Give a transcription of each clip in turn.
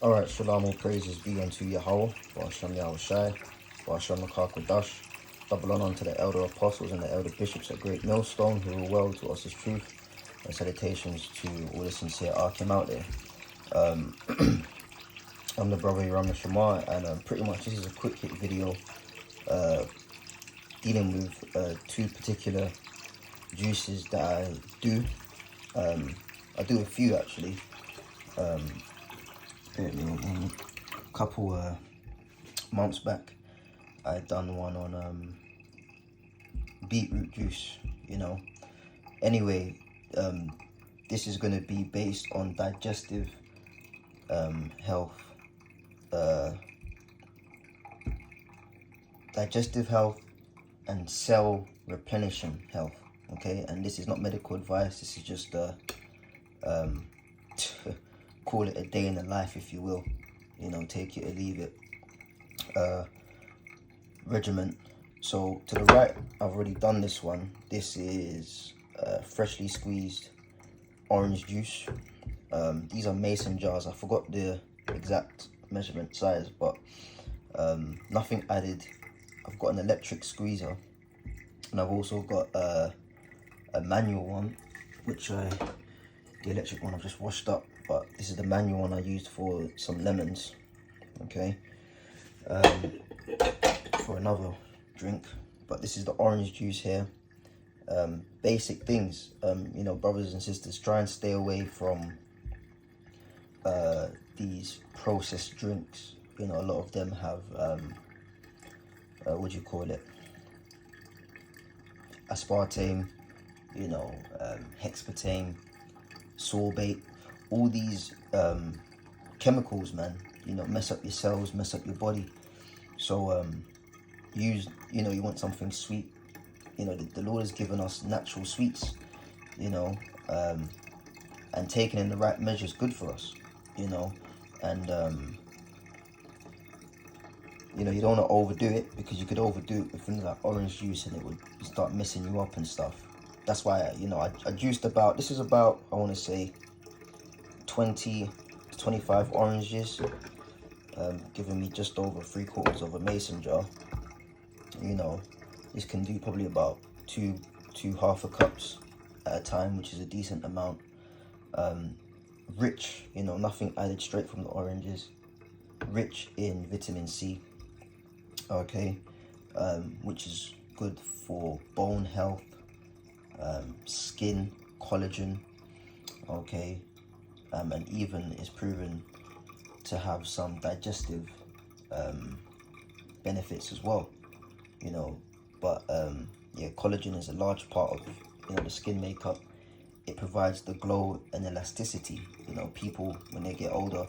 Alright, shalom, all praises be unto Yahweh, Ba'ashem Yahushai, Ba'ashem Kodash. Double on to the elder apostles and the elder bishops at Great Millstone who rule well to us his truth, and salutations to all the sincere Arkim out there. I'm the brother Yaram Shamar, and pretty much this is a quick hit video dealing with two particular juices that I do. I do a few actually. A couple months back, I done one on beetroot juice, Anyway, this is going to be based on digestive health, and cell replenishing health, okay? And this is not medical advice, this is just call it a day in the life, if you will, take it or leave it regiment. So to the right, I've already done this one. This is freshly squeezed orange juice. These are mason jars. I forgot the exact measurement size, but nothing added. I've got an electric squeezer, and I've also got a manual one, which the electric one I've just washed up, but this is the manual one I used for some lemons, okay, for another drink. But this is the orange juice here. Basic things, brothers and sisters, try and stay away from these processed drinks. A lot of them have what do you call it, aspartame, hexaptame, sorbate, all these chemicals, man, mess up your cells, mess up your body. So you want something sweet. The Lord has given us natural sweets, and taking in the right measure is good for us, and you don't want to overdo it, because you could overdo it with things like orange juice and it would start messing you up and stuff. That's why I juiced about, this is about, I want to say 20 to 25 oranges, giving me just over 3/4 of a mason jar. This can do probably about two half a cups at a time, which is a decent amount. Rich, nothing added, straight from the oranges, rich in vitamin C, okay, which is good for bone health, skin, collagen, okay, and even is proven to have some digestive benefits as well, but yeah, collagen is a large part of the skin makeup. It provides the glow and elasticity. People, when they get older,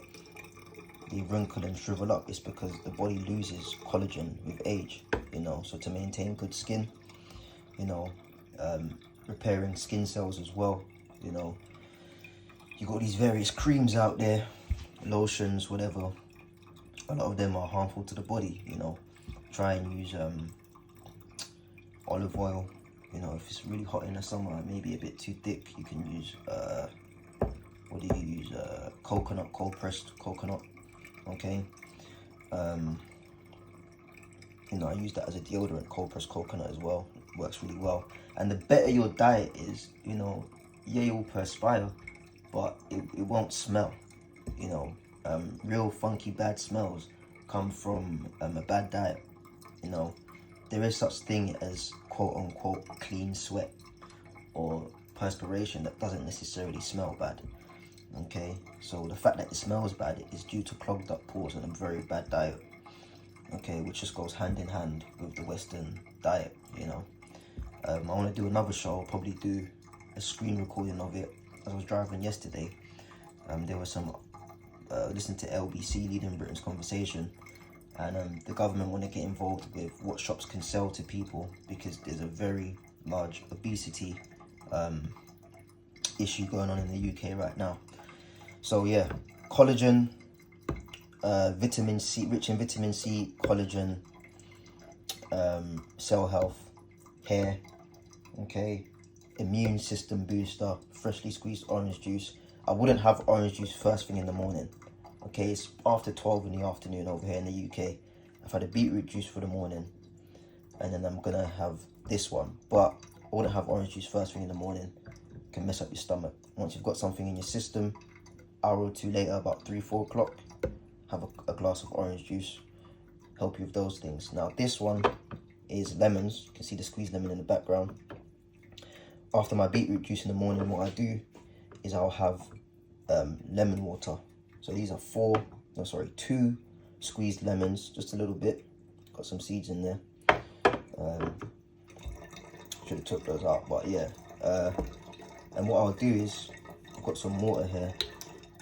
they wrinkle and shrivel up. It's because the body loses collagen with age, so to maintain good skin, repairing skin cells as well. You got these various creams out there, lotions, whatever. A lot of them are harmful to the body. Try and use olive oil. If it's really hot in the summer, maybe a bit too thick, you can use what do you use, coconut, cold pressed coconut, okay. I use that as a deodorant, cold pressed coconut as well. Works really well. And the better your diet is, yeah, you'll perspire, but it won't smell. Real funky bad smells come from a bad diet. There is such thing as quote unquote clean sweat or perspiration that doesn't necessarily smell bad, okay. So the fact that it smells bad is due to clogged up pores and a very bad diet, okay, which just goes hand in hand with the Western diet. I want to do another show. I'll probably do a screen recording of it. As I was driving yesterday, there was some listening to LBC, Leading Britain's Conversation, and the government want to get involved with what shops can sell to people, because there's a very large obesity issue going on in the UK right now. So yeah, collagen, vitamin C, rich in vitamin C, collagen, cell health, hair, okay, immune system booster, freshly squeezed orange juice. I wouldn't have orange juice first thing in the morning. Okay, it's after 12 in the afternoon over here in the UK. I've had a beetroot juice for the morning, and then I'm gonna have this one. But I wouldn't have orange juice first thing in the morning. It can mess up your stomach. Once you've got something in your system, hour or two later, about 3-4 o'clock, have a glass of orange juice. Help you with those things. Now this one is lemons. You can see the squeezed lemon in the background. After my beetroot juice in the morning, what I do is I'll have lemon water. So these are 2 squeezed lemons, just a little bit. Got some seeds in there. Should have took those out, but yeah. And what I'll do is, I've got some water here.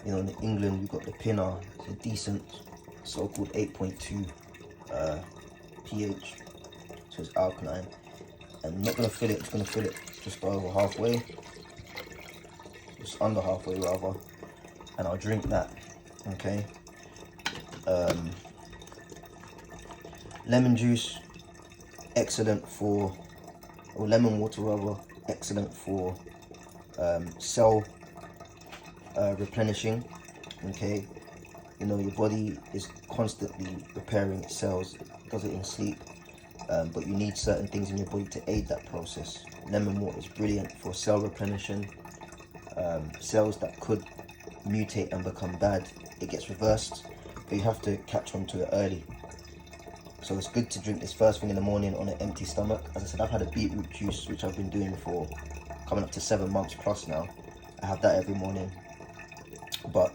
You know, in England we've got the Pinner. It's a decent so-called 8.2 pH, so it's alkaline. And I'm not gonna fill it. It's gonna fill it just over halfway, just under halfway rather, and I'll drink that. Okay. Lemon juice, excellent for, or lemon water rather, excellent for cell replenishing. Okay, you know, your body is constantly repairing its cells, does it in sleep, but you need certain things in your body to aid that process. Lemon water is brilliant for cell replenishing. Cells that could mutate and become bad, it gets reversed, but you have to catch on to it early. So it's good to drink this first thing in the morning on an empty stomach. As I said, I've had a beetroot juice, which I've been doing for coming up to 7 months plus now. I have that every morning. But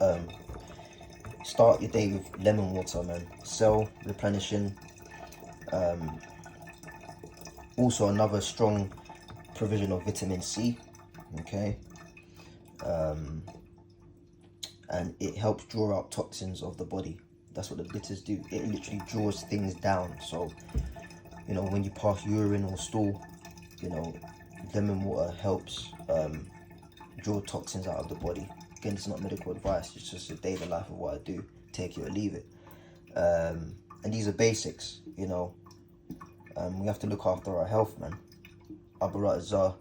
start your day with lemon water, man. Cell replenishing. Also another strong provision of vitamin C. Okay. And it helps draw out toxins of the body. That's what the bitters do. It literally draws things down. So, you know, when you pass urine or stool, you know, lemon water helps draw toxins out of the body. Again, it's not medical advice. It's just a daily life of what I do. Take it or leave it. And these are basics, you know. We have to look after our health, man. Abarat Azar.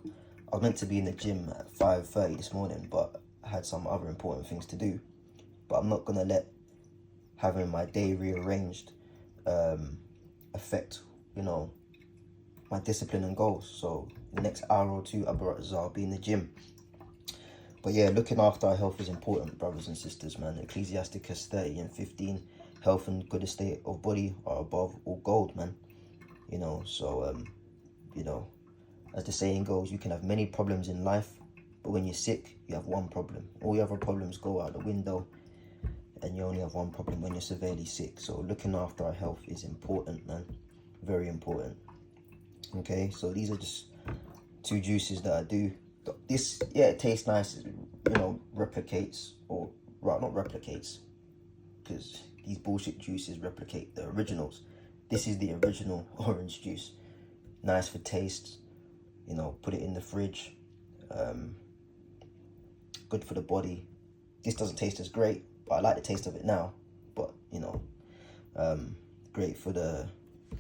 I was meant to be in the gym at 5:30 this morning, but I had some other important things to do. But I'm not gonna let having my day rearranged affect, you know, my discipline and goals. So the next hour or two, I'll be in the gym. But yeah, looking after our health is important, brothers and sisters, man. Ecclesiasticus 30:15, health and good estate of body are above all gold, man. You know, so you know, as the saying goes, you can have many problems in life, but when you're sick, you have one problem. All your other problems go out the window, and you only have one problem when you're severely sick. So looking after our health is important, man. Very important. Okay, so these are just 2 juices that I do. This, yeah, it tastes nice, you know, replicates, or right, not replicates, because these bullshit juices replicate the originals. This is the original orange juice. Nice for taste, you know, put it in the fridge. Good for the body. This doesn't taste as great, but I like the taste of it now. But, you know, great for the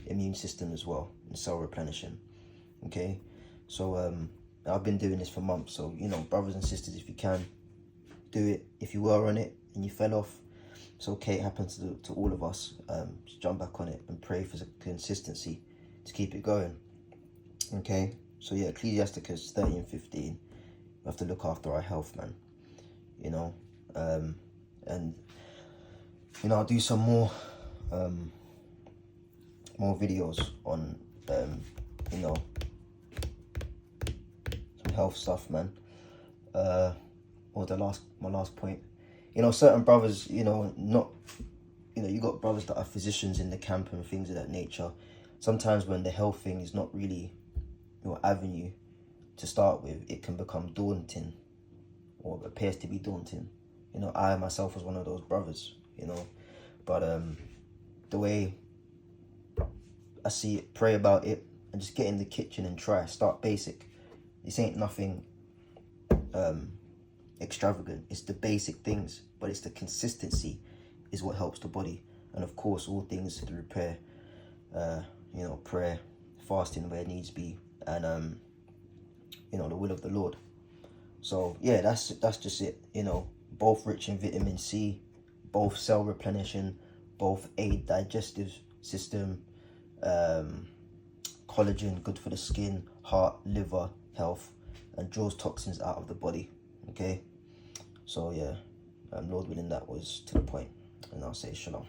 immune system as well, and cell replenishing. Okay, so I've been doing this for months, so, you know, brothers and sisters, if you can, do it. If you were on it and you fell off, it's okay, it happens to all of us. Just jump back on it and pray for consistency to keep it going. Okay, so yeah, Ecclesiasticus 30:15, we have to look after our health, man. You know, and, you know, I'll do some more videos on, you know, some health stuff, man. Or my last point, you know, certain brothers, you know, you got brothers that are physicians in the camp and things of that nature. Sometimes when the health thing is not really your avenue to start with, it can become daunting, or appears to be daunting. You know, I myself was one of those brothers, you know, but the way I see it, pray about it, and just get in the kitchen and try. Start basic. This ain't nothing extravagant. It's the basic things, but it's the consistency is what helps the body. And of course, all things through prayer, you know, prayer, fasting where it needs be, and you know, the will of the Lord. So yeah, that's just it. You know, both rich in vitamin C, both cell replenishing, both aid digestive system, collagen, good for the skin, heart, liver health, and draws toxins out of the body. Okay, so yeah, Lord willing, that was to the point, and I'll say shalom.